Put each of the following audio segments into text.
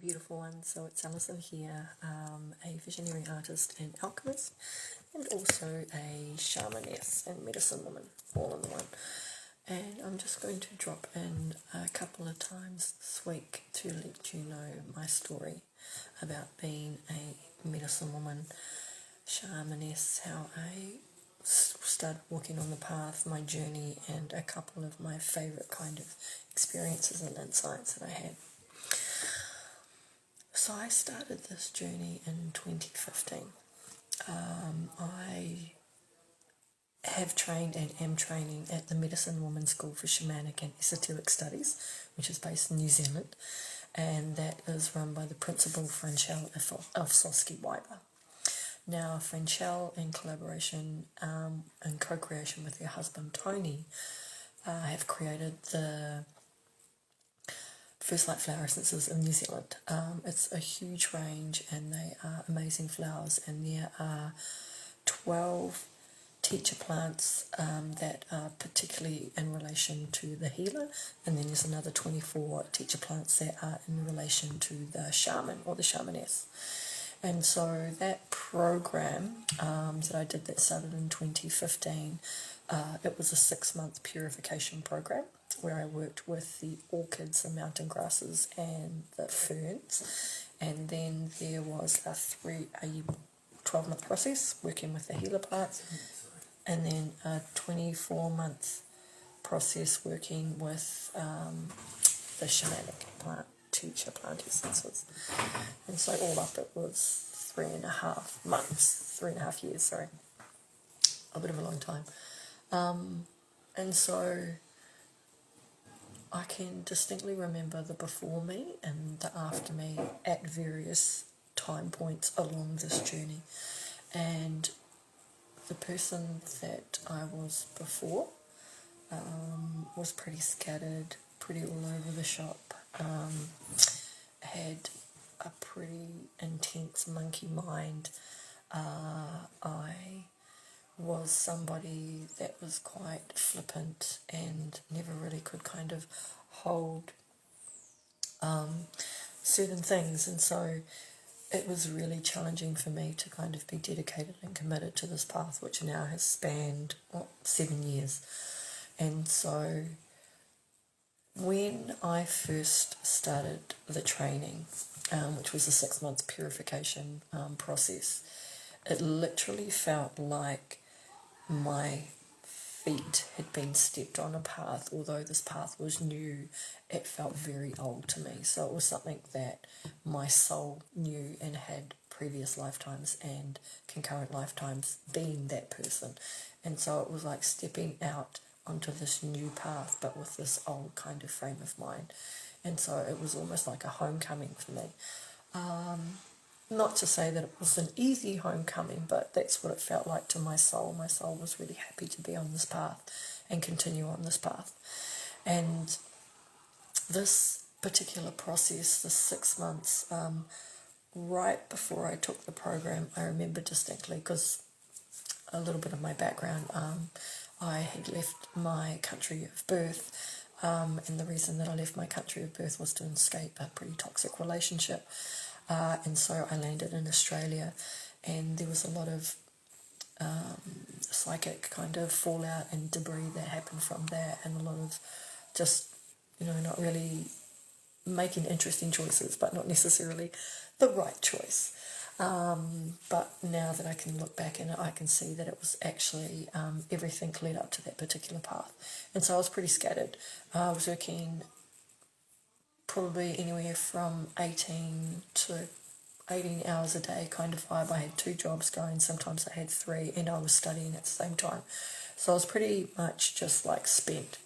Beautiful one. So it's Alison here, a visionary artist and alchemist, and also a shamaness and medicine woman, all in one. And I'm just going to drop in a couple of times this week to let you know my story about being a medicine woman, shamaness, how I started walking on the path, my journey, and a couple of my favourite kind of experiences and insights that I had. So I started this journey in 2015. I have trained and am training at the Medicine Woman School for Shamanic and Esoteric Studies, which is based in New Zealand, and that is run by the principal Franchelle of Soski Weiber. Now, Franchelle, in collaboration and co-creation with her husband Tony, have created the First Light Flower Essences in New Zealand. It's a huge range and they are amazing flowers, and there are 12 teacher plants that are particularly in relation to the healer, and then there's another 24 teacher plants that are in relation to the shaman or the shamaness. And so that program that I did that started in 2015, it was a 6-month purification program where I worked with the orchids, the mountain grasses and the ferns. And then there was a 12-month process working with the healer plants, and then a 24-month process working with the shamanic plant, teacher plant essences. And so all up it was 3.5 years, sorry. A bit of a long time. And so I can distinctly remember the before me and the after me at various time points along this journey. And the person that I was before was pretty scattered, pretty all over the shop, had a pretty intense monkey mind. I was somebody that was quite flippant and never really could kind of hold certain things, and so it was really challenging for me to kind of be dedicated and committed to this path, which now has spanned 7 years. And so when I first started the training, which was a 6-month purification process, it literally felt like my feet had been stepped on a path. Although this path was new, it felt very old to me. So it was something that my soul knew and had previous lifetimes and concurrent lifetimes being that person. And so it was like stepping out onto this new path, but with this old kind of frame of mind. And so it was almost like a homecoming for me. Not to say that it was an easy homecoming, but that's what it felt like to my soul. My soul was really happy to be on this path and continue on this path. And this particular process, the 6 months, right before I took the program, I remember distinctly, because a little bit of my background, I had left my country of birth, and the reason that I left my country of birth was to escape a pretty toxic relationship. And so I landed in Australia, and there was a lot of psychic kind of fallout and debris that happened from that, and a lot of just, not really making interesting choices, but not necessarily the right choice. But now that I can look back in it, I can see that it was actually everything led up to that particular path. And so I was pretty scattered. I was working probably anywhere from 18 to 18 hours a day kind of vibe. I had 2 jobs going, sometimes I had 3, and I was studying at the same time. So I was pretty much just like spent.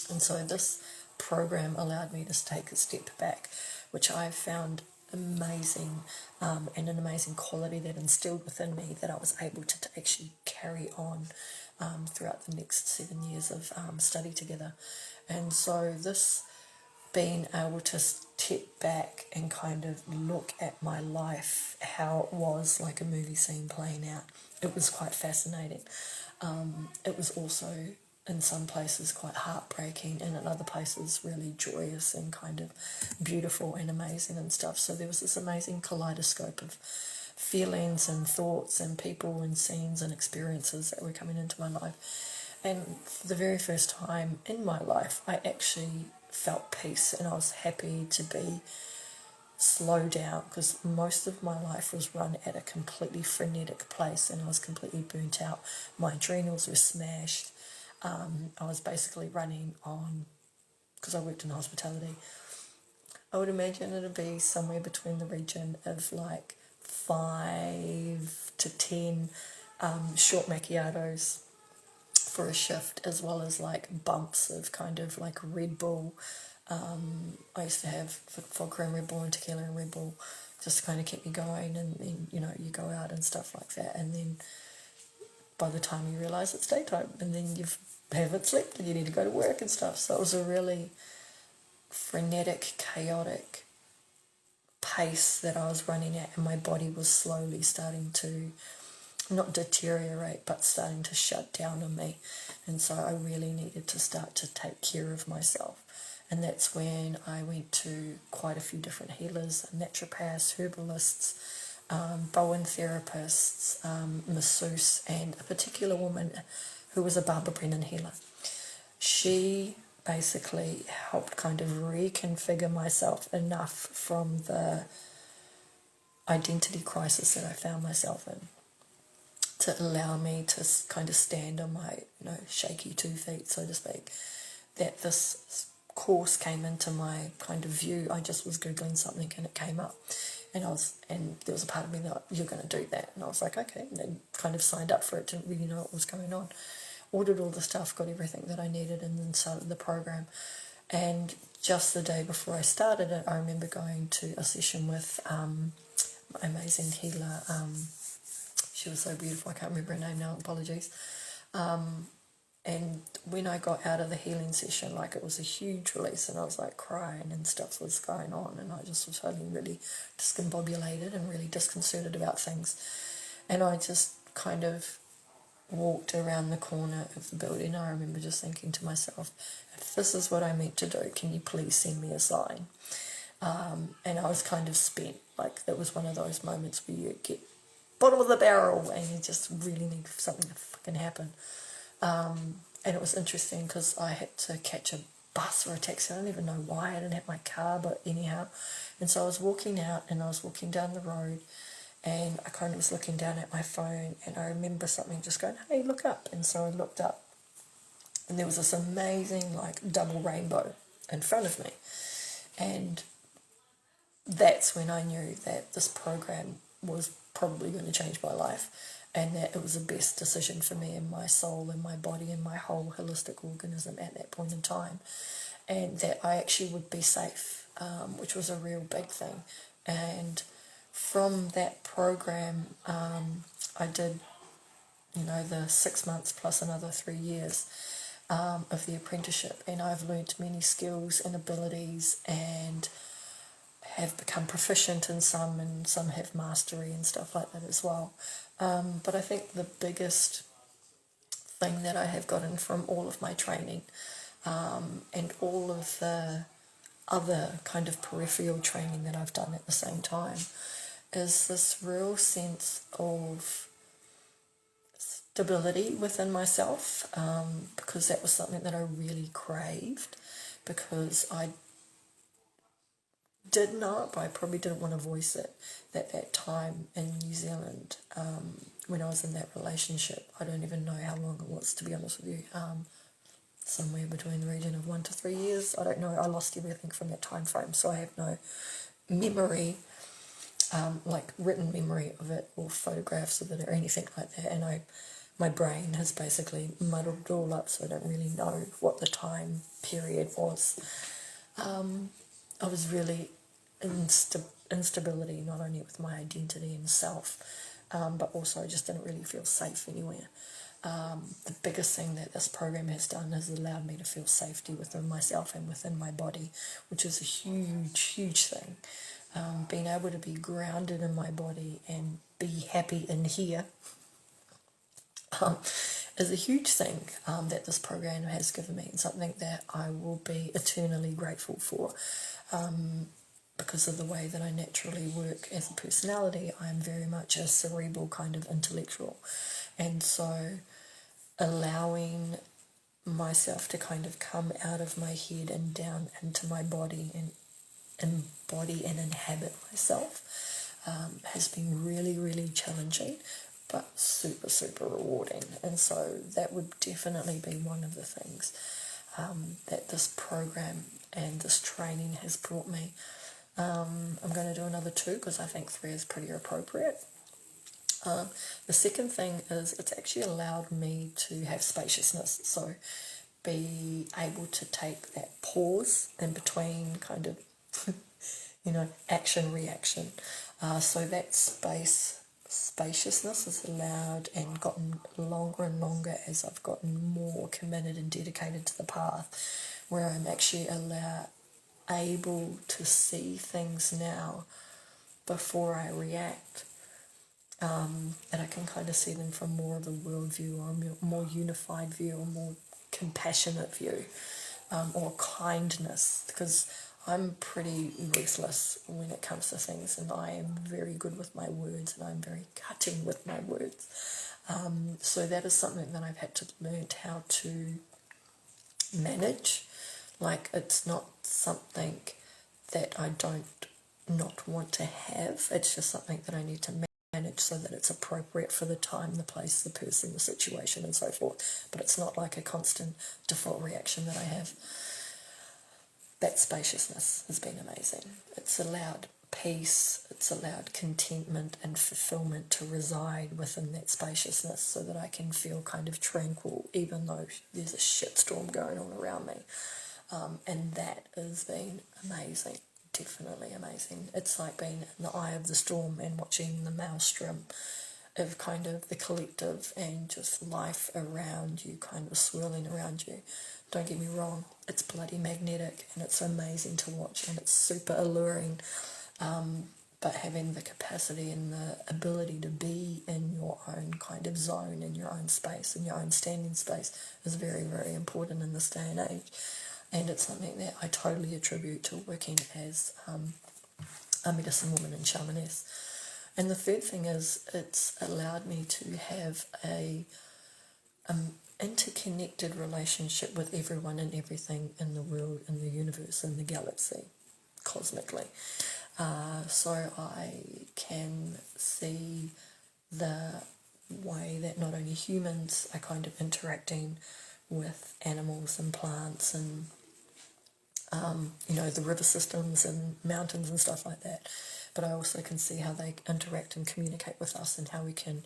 And so this program allowed me to take a step back, which I found amazing, and an amazing quality that instilled within me that I was able to actually carry on throughout the next 7 years of study together. And so this being able to step back and kind of look at my life, how it was like a movie scene playing out, it was quite fascinating. It was also in some places quite heartbreaking, and in other places really joyous and kind of beautiful and amazing and stuff. So there was this amazing kaleidoscope of feelings and thoughts and people and scenes and experiences that were coming into my life. And for the very first time in my life, I actually felt peace, and I was happy to be slow down, because most of my life was run at a completely frenetic place, and I was completely burnt out. My adrenals were smashed. I was basically running on, because I worked in hospitality, I would imagine it would be somewhere between the region of like 5 to 10 short macchiatos for a shift, as well as like bumps of kind of like Red Bull. I used to have vodka and Red Bull and tequila and Red Bull, just to kind of keep me going, and then, you know, you go out and stuff like that, and then by the time you realise it's daytime, and then you haven't slept and you need to go to work and stuff. So it was a really frenetic, chaotic pace that I was running at, and my body was slowly starting to not deteriorate, but starting to shut down on me. And so I really needed to start to take care of myself. And that's when I went to quite a few different healers, naturopaths, herbalists, Bowen therapists, masseuse, and a particular woman who was a Barbara Brennan healer. She basically helped kind of reconfigure myself enough from the identity crisis that I found myself in to allow me to kind of stand on my, you know, shaky 2 feet, so to speak. That this course came into my kind of view. I just was Googling something and it came up. And there was a part of me that, you're going to do that. And I was like, okay. And then kind of signed up for it, didn't really know what was going on. Ordered all the stuff, got everything that I needed, and then started the program. And just the day before I started it, I remember going to a session with my amazing healer. She was so beautiful, I can't remember her name now, apologies. And when I got out of the healing session, like, it was a huge release, and I was like crying and stuff was going on, and I just was feeling really discombobulated and really disconcerted about things. And I just kind of walked around the corner of the building. I remember just thinking to myself, if this is what I meant to do, can you please send me a sign? And I was kind of spent. Like, that was one of those moments where you get bottom of the barrel and you just really need something to fucking happen. And it was interesting because I had to catch a bus or a taxi. I don't even know why. I didn't have my car, but anyhow. And so I was walking out, and I was walking down the road, and I kind of was looking down at my phone, and I remember something just going, hey, look up. And so I looked up, and there was this amazing, like, double rainbow in front of me. And that's when I knew that this program was probably going to change my life, and that it was the best decision for me and my soul and my body and my whole holistic organism at that point in time, and that I actually would be safe, which was a real big thing. And from that program, I did, you know, the 6 months plus another 3 years of the apprenticeship, and I've learned many skills and abilities, and have become proficient in some, and some have mastery and stuff like that as well. But I think the biggest thing that I have gotten from all of my training, and all of the other kind of peripheral training that I've done at the same time, is this real sense of stability within myself, because that was something that I really craved, because I did not, but I probably didn't want to voice it, that time in New Zealand, when I was in that relationship. I don't even know how long it was, to be honest with you. Somewhere between the region of 1 to 3 years. I don't know. I lost everything from that time frame, so I have no memory, like written memory of it or photographs of it or anything like that. And my brain has basically muddled it all up, so I don't really know what the time period was. I was really instability, not only with my identity and self, but also I just didn't really feel safe anywhere. The biggest thing that this program has done is allowed me to feel safety within myself and within my body, which is a huge, huge thing. Being able to be grounded in my body and be happy in here is a huge thing that this program has given me, and something that I will be eternally grateful for. Because of the way that I naturally work as a personality, I'm very much a cerebral kind of intellectual. And so allowing myself to kind of come out of my head and down into my body and embody and inhabit myself has been really, really challenging, but super, super rewarding. And so that would definitely be one of the things that this program and this training has brought me. I'm going to do another 2 because I think 3 is pretty appropriate. The second thing is it's actually allowed me to have spaciousness, so be able to take that pause in between kind of, action, reaction. So that spaciousness is allowed and gotten longer and longer as I've gotten more committed and dedicated to the path, where I'm actually able to see things now before I react, and I can kind of see them from more of a worldview or a more unified view or more compassionate view, or kindness, because I'm pretty ruthless when it comes to things, and I am very good with my words, and I'm very cutting with my words. So that is something that I've had to learn how to manage. Like, it's not something that I don't not want to have. It's just something that I need to manage so that it's appropriate for the time, the place, the person, the situation, and so forth. But it's not like a constant default reaction that I have. That spaciousness has been amazing. It's allowed peace, it's allowed contentment and fulfillment to reside within that spaciousness, so that I can feel kind of tranquil even though there's a shitstorm going on around me. And that has been amazing, definitely amazing. It's like being in the eye of the storm and watching the maelstrom of kind of the collective and just life around you kind of swirling around you. Don't get me wrong, it's bloody magnetic and it's amazing to watch and it's super alluring, but having the capacity and the ability to be in your own kind of zone, in your own space, in your own standing space, is very, very important in this day and age. And it's something that I totally attribute to working as a medicine woman and shamaness. And the third thing is it's allowed me to have a interconnected relationship with everyone and everything in the world, in the universe, in the galaxy, cosmically. So I can see the way that not only humans are kind of interacting with animals and plants and the river systems and mountains and stuff like that, but I also can see how they interact and communicate with us and how we can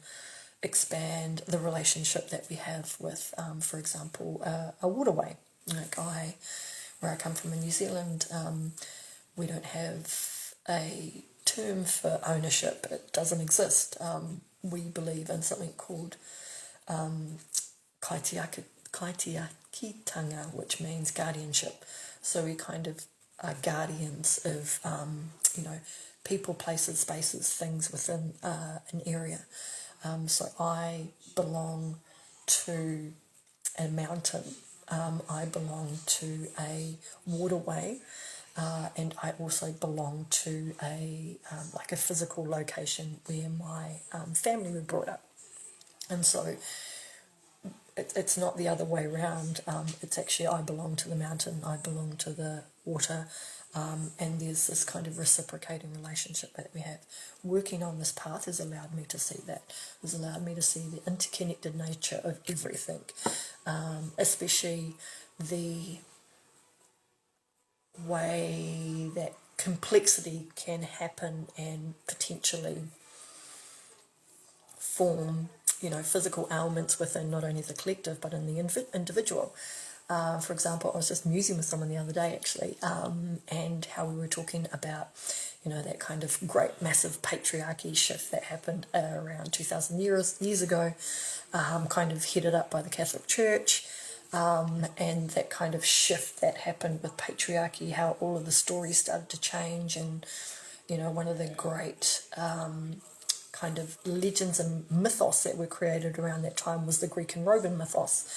expand the relationship that we have with, for example, a waterway. Like where I come from in New Zealand, we don't have a term for ownership. It doesn't exist. We believe in something called kaitiakitanga, which means guardianship. So we kind of are guardians of, people, places, spaces, things within an area. So I belong to a mountain, I belong to a waterway, and I also belong to a physical location where my family were brought up. And so it's not the other way around. It's actually I belong to the mountain, I belong to the water, and there's this kind of reciprocating relationship that we have. Working on this path has allowed me to see that. Has allowed me to see the interconnected nature of everything, especially the way that complexity can happen and potentially form, physical ailments within not only the collective but in the individual. For example, I was just musing with someone the other day actually, and how we were talking about, that kind of great massive patriarchy shift that happened around 2,000 years ago, kind of headed up by the Catholic Church, and that kind of shift that happened with patriarchy, how all of the stories started to change, and one of the great kind of legends and mythos that were created around that time was the Greek and Roman mythos.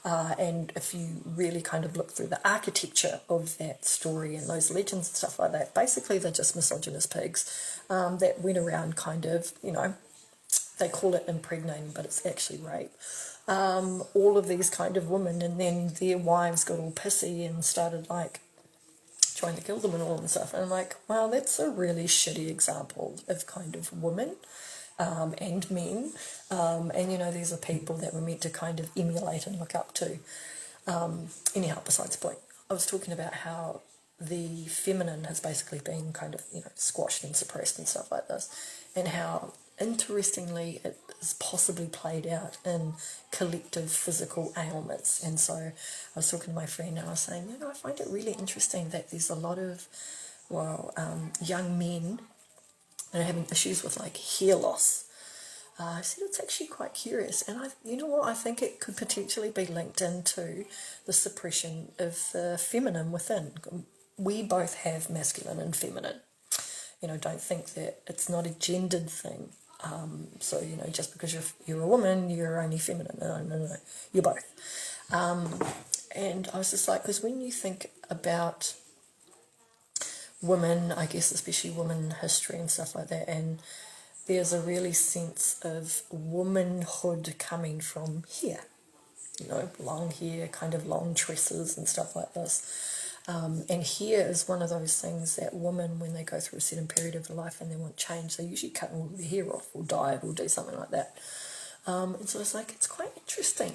And if you really kind of look through the architecture of that story and those legends and stuff like that, basically they're just misogynist pigs that went around kind of, they call it impregnating, but it's actually rape. All of these kind of women, and then their wives got all pissy and started like trying to kill them and all and stuff. And I'm like, wow, that's a really shitty example of kind of women and men. And these are people that we're meant to kind of emulate and look up to. Anyhow, besides the point, I was talking about how the feminine has basically been kind of, squashed and suppressed and stuff like this, and how interestingly it is possibly played out in collective physical ailments. And so I was talking to my friend and I was saying, I find it really interesting that there's a lot of young men that are having issues with like hair loss. I said it's actually quite curious, and I think it could potentially be linked into the suppression of the feminine within. We both have masculine and feminine. Don't think that it's not a gendered thing. So just because you're a woman, you're only feminine. No, you're both. And I was just like, because when you think about women, I guess especially women history and stuff like that, and there's a really sense of womanhood coming from hair, long hair, kind of long tresses and stuff like this. And hair is one of those things that women, when they go through a certain period of their life and they want change, they usually cut all their hair off or dye it or do something like that. And so it's like, it's quite interesting.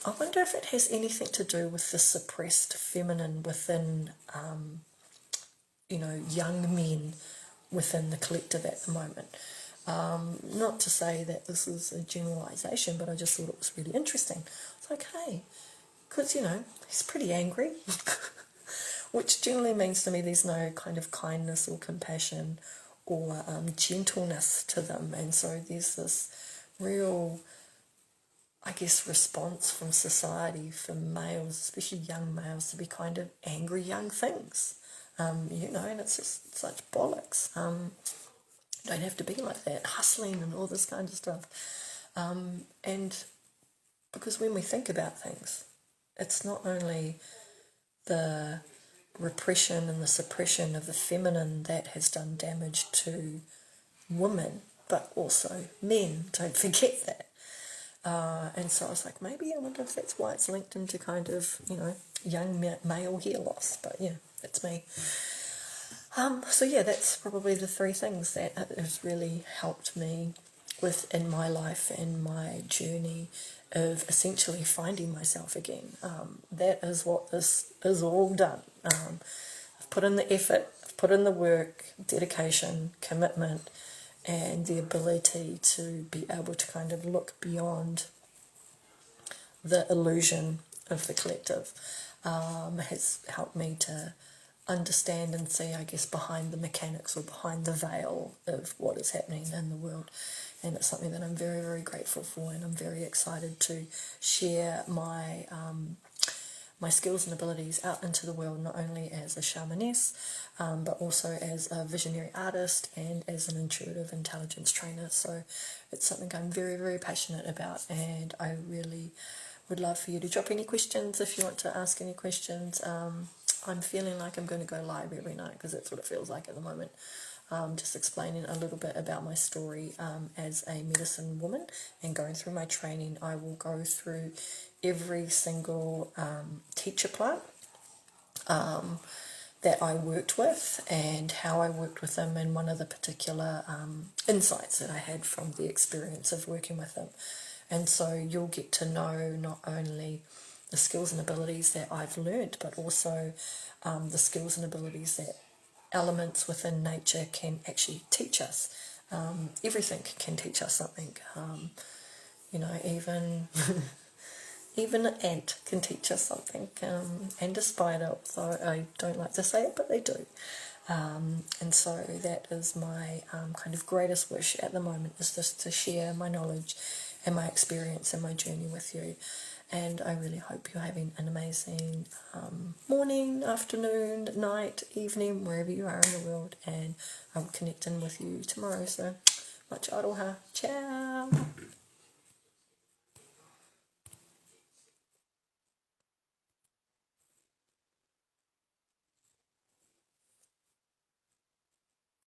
I wonder if it has anything to do with the suppressed feminine within, young men within the collective at the moment. Not to say that this is a generalisation, but I just thought it was really interesting. It's like, hey, because, he's pretty angry, which generally means to me there's no kind of kindness or compassion or gentleness to them. And so there's this real, I guess, response from society for males, especially young males, to be kind of angry young things, and it's just such bollocks. Don't have to be like that, hustling and all this kind of stuff. And because when we think about things, it's not only the repression and the suppression of the feminine that has done damage to women, but also men. Don't forget that. And so I was like, maybe I wonder if that's why it's linked into kind of, young male hair loss. But yeah, that's me. So yeah, that's probably the three things that has really helped me within my life and my journey of essentially finding myself again. That is what this is all done. I've put in the effort, I've put in the work, dedication, commitment, and the ability to be able to kind of look beyond the illusion of the collective. Has helped me to understand and see, I guess, behind the mechanics or behind the veil of what is happening in the world. And it's something that I'm very, very grateful for, and I'm very excited to share my my skills and abilities out into the world, not only as a shamaness, but also as a visionary artist and as an intuitive intelligence trainer. So it's something I'm very, very passionate about, and I really would love for you to drop any questions if you want to ask any questions. I'm feeling like I'm going to go live every night because that's what it feels like at the moment. Just explaining a little bit about my story as a medicine woman and going through my training. I will go through every single teacher plant that I worked with and how I worked with them, and one of the particular insights that I had from the experience of working with them. And so you'll get to know not only the skills and abilities that I've learned, but also the skills and abilities that elements within nature can actually teach us. Everything can teach us something. Even even an ant can teach us something, and a spider, although I don't like to say it, but they do. And so that is my kind of greatest wish at the moment, is just to share my knowledge and my experience and my journey with you. And I really hope you're having an amazing morning, afternoon, night, evening, wherever you are in the world. And I'll connect in with you tomorrow. So Much aloha. Ciao.